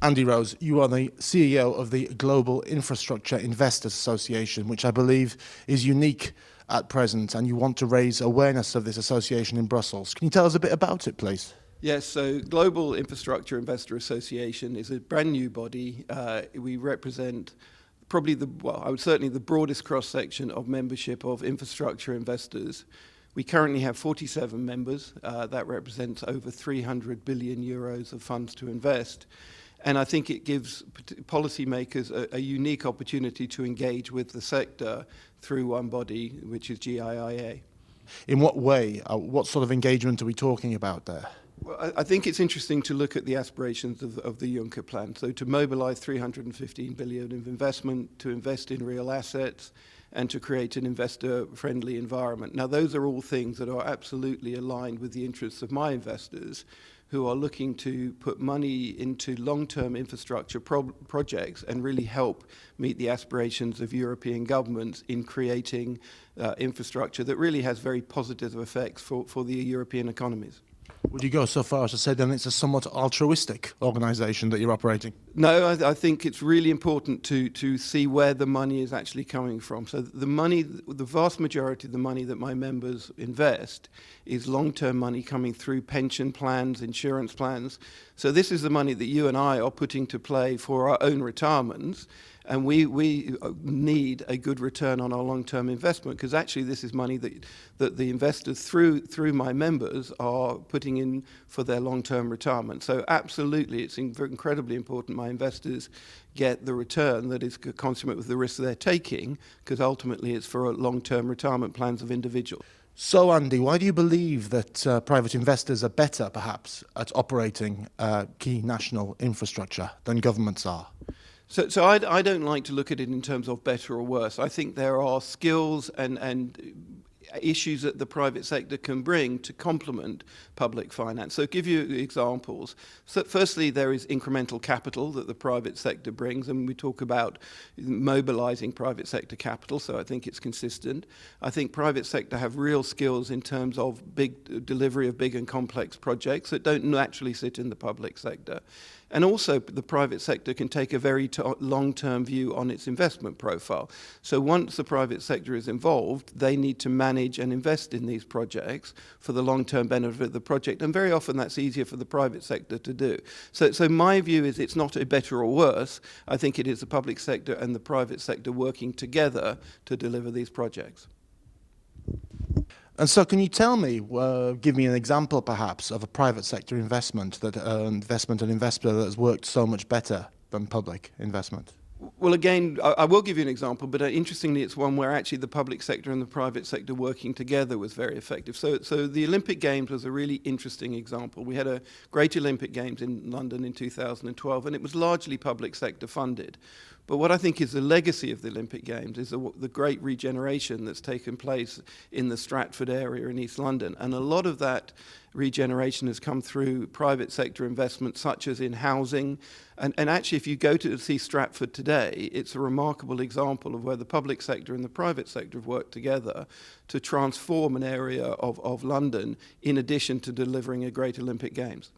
Andy Rose, you are the CEO of the Global Infrastructure Investors Association, which I believe is unique at present, and you want to raise awareness of this association in Brussels. Can you tell us a bit about it, please? Yes, so Global Infrastructure Investor Association is a brand new body. We represent probably certainly the broadest cross-section of membership of infrastructure investors. We currently have 47 members. That represents over 300 billion euros of funds to invest. And I think it gives policymakers a unique opportunity to engage with the sector through one body, which is GIAA. In what way? What sort of engagement are we talking about there? Well, I think it's interesting to look at the aspirations of the Juncker plan. So to mobilize 315 billion of investment, to invest in real assets, and to create an investor-friendly environment. Now, those are all things that are absolutely aligned with the interests of my investors, who are looking to put money into long-term infrastructure projects and really help meet the aspirations of European governments in creating infrastructure that really has very positive effects for the European economies. Would you go so far as to say then it's a somewhat altruistic organisation that you're operating? No, I think it's really important to see where the money is actually coming from. So the vast majority of the money that my members invest is long-term money coming through pension plans, insurance plans. So this is the money that you and I are putting to play for our own retirements. And we need a good return on our long-term investment, because actually this is money that the investors through my members are putting in for their long-term retirement. So absolutely, it's incredibly important my investors get the return that is consummate with the risks they're taking, because ultimately it's for long-term retirement plans of individuals. So, Andy, why do you believe that private investors are better, perhaps, at operating key national infrastructure than governments are? So I don't like to look at it in terms of better or worse. I think there are skills and issues that the private sector can bring to complement public finance. So give you examples. So firstly, there is incremental capital that the private sector brings, and we talk about mobilizing private sector capital, so I think it's consistent. I think private sector have real skills in terms of big delivery of big and complex projects that don't naturally sit in the public sector. And also, the private sector can take a very long-term view on its investment profile. So once the private sector is involved, they need to manage and invest in these projects for the long-term benefit of the project. And very often that's easier for the private sector to do. So my view is it's not a better or worse. I think it is the public sector and the private sector working together to deliver these projects. And so can you tell me, give me an example perhaps of a private sector investment that an investor that has worked so much better than public investment? Well, again, I will give you an example, but interestingly, it's one where actually the public sector and the private sector working together was very effective. So the Olympic Games was a really interesting example. We had a Great Olympic Games in London in 2012, and it was largely public sector funded. But what I think is the legacy of the Olympic Games is the great regeneration that's taken place in the Stratford area in East London. And a lot of that regeneration has come through private sector investment, such as in housing. And actually, if you go to see Stratford today, it's a remarkable example of where the public sector and the private sector have worked together to transform an area of London, in addition to delivering a great Olympic Games.